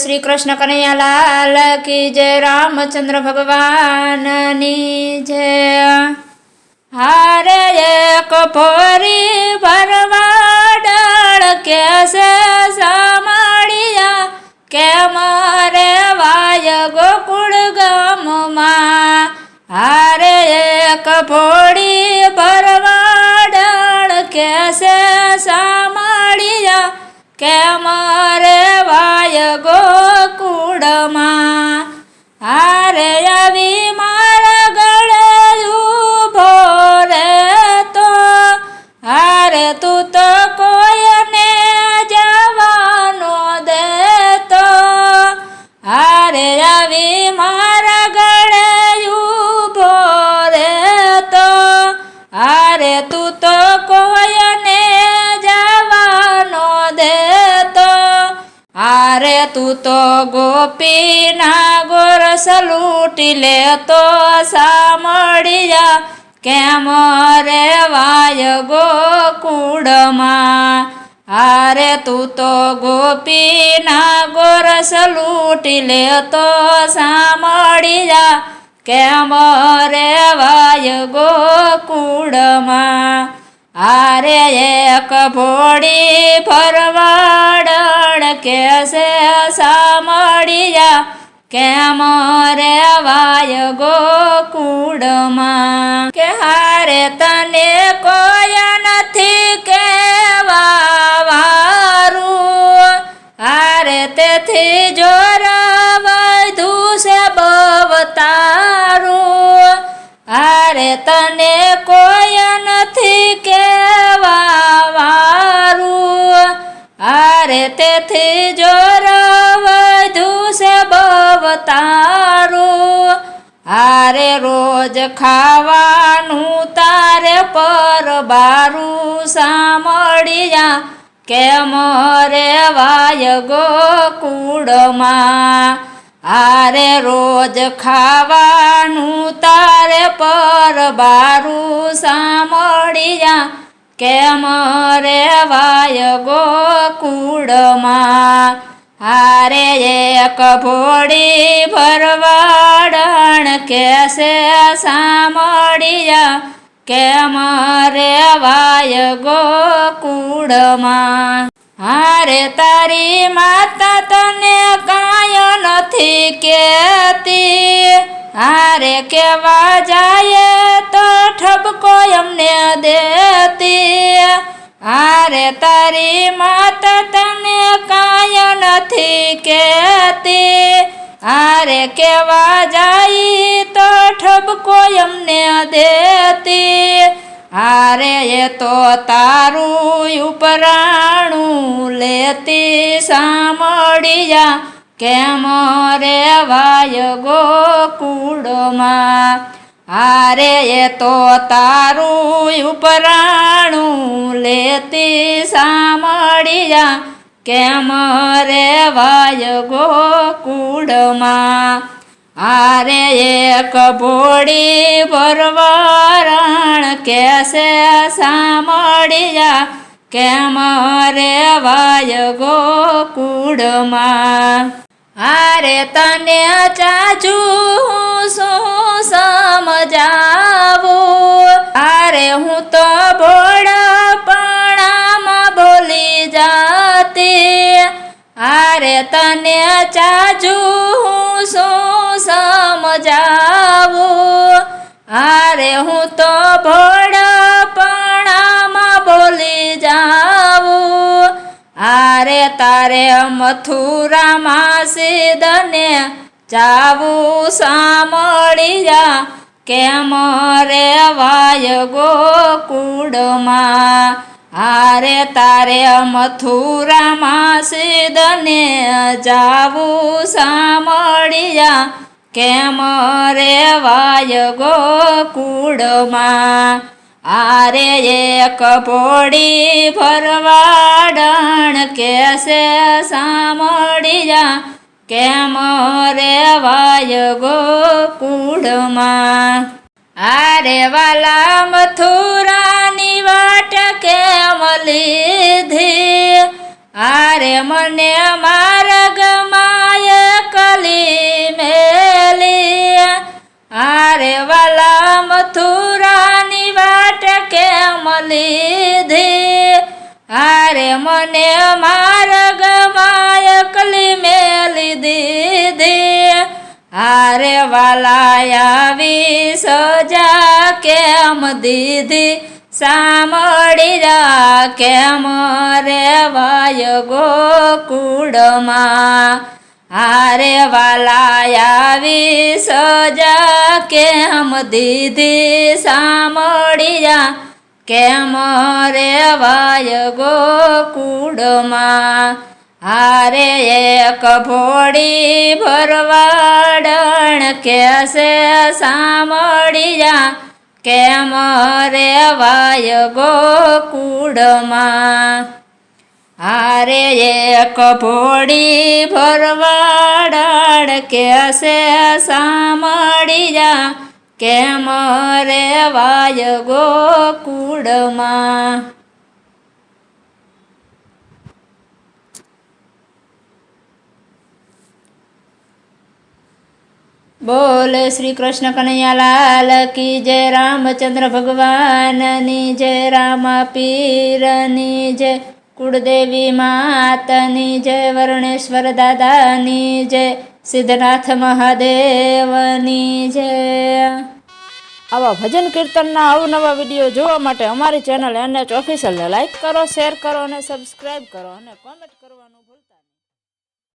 श्री कृष्ण कन्हैया लाल की जय। रामचंद्र भगवाननी जय। हारे एक फोरी भरवाडळ कैसे सामाड़िया के मारे वाय गोकुळ गामમાં। हारे एक फोड़ी भरवाडळ कैसे सामाड़िया के मारे वाय गोकुळમાં। हारे આવી મારા ગળે ઊભો રે તો હારે તું તો કોઈને જવાનો દેતો। હારે આવી મારા ગળે ઊભો રે તો હારે તું તો કોઈને જવાનો દેતો। हारे तू तो गोपीना गोरस लूटी ले तो सामड़िया केम रे वाय गोकुळમાં। हारे तू तो गोपीना गोरस लूटी ले तो सामड़िया केम रे वाय गोकुळમાં। हारे एक फोड़ी भरवाडळ कैसे सामड़िया केम रे वाय गोकुळમાં। के हारे तने कोय नथी केवा वारुं। हारे तेथी जोर वधु से बवतारुं। हारे तने कोय नथी केवा वारुं। हारे तेथी जोर वधु से बवतारुं। हारे रोज खावानुं तारे पर बारुं सामड़िया केम रे वाय गोकुळમાં। हारे रोज खावानुं तारे पर बारुं सामड़िया केम रे वाय गोकुळમાં। हारे एक फोड़ी भरवाडळ कैसे सामड़िया केम रे वाय गोकुळમાં। हारे तारी माता तने कांय नथी केती। हारे केवा जाए तो ठपको एमने देती। हारे तारी माता तने कांय नथी केती। हारे केवा जाई तो ठपको एमने देती। हारे ये तो तारुं उपराणुं लेती सामड़िया केम रे वाय गोकुळમાં। हारे ये तो तारुं उपराणुं लेती सामड़िया केम रे वाय गोकुळમાં। हारे एक फोड़ी भरवाडळ कैसे सामड़िया केम रे वाय गोकुळમાં। हारे तने चाचू શું સમજાવું। हारे હું તો ભોળાપણામાં ભૂલી જાતી। हारे तने चाचू શું સમજાવું। हारे હું તો ભોળાપણામાં ભૂલી જાવું। हारे तारे मथुराમાં સીધને જાવું સામળિયા કેમ રે વાય ગોકુળમાં। हारे तारे मथुराમાં સીધને જાવું સામળિયા કેમ રે વાય ગોકુળમાં। हारे एक फोड़ी भरवाडळ कैसे सामड़िया केम रे वाय गोकुळમાં। हारे वाला मथुरानी वाट केम लीधी। हारे मने मार्गमाय મને માર્ગમાં એકલી મેલી દીધી હારે વાલા આવી સજા કેમ દીધી સાંભળી જા કેમ રેવાય ગોકુળમાં હારે વાલા આવી સજા કેમ દીધી સાંભળી જા કેમ રેવાય ગોકુળમાં હારે એક ભોળી ભરવાડણ કેસે સાંભળી જા કેમ રેવાય ગોકુળમાં હારે એક ભોળી ભરવાડણ કેસે સાંભળી જા કેમ રેવાય ગોકુળમાં. બોલ શ્રી કૃષ્ણ કનૈયાલાલ કી જય, રામચંદ્ર ભગવાનની જય, રામા પીરની જય, કુળદેવી માતની જય, વર્ણેશ્વર દાદાની જય, સિદ્ધનાથ મહાદેવની જય. આવા ભજન કીર્તનના અવનવા વિડીયો જોવા માટે અમારી ચેનલ NH ઓફિશિયલને લાઈક કરો, શેર કરો અને સબસ્ક્રાઈબ કરો અને કોમેન્ટ કરવાનું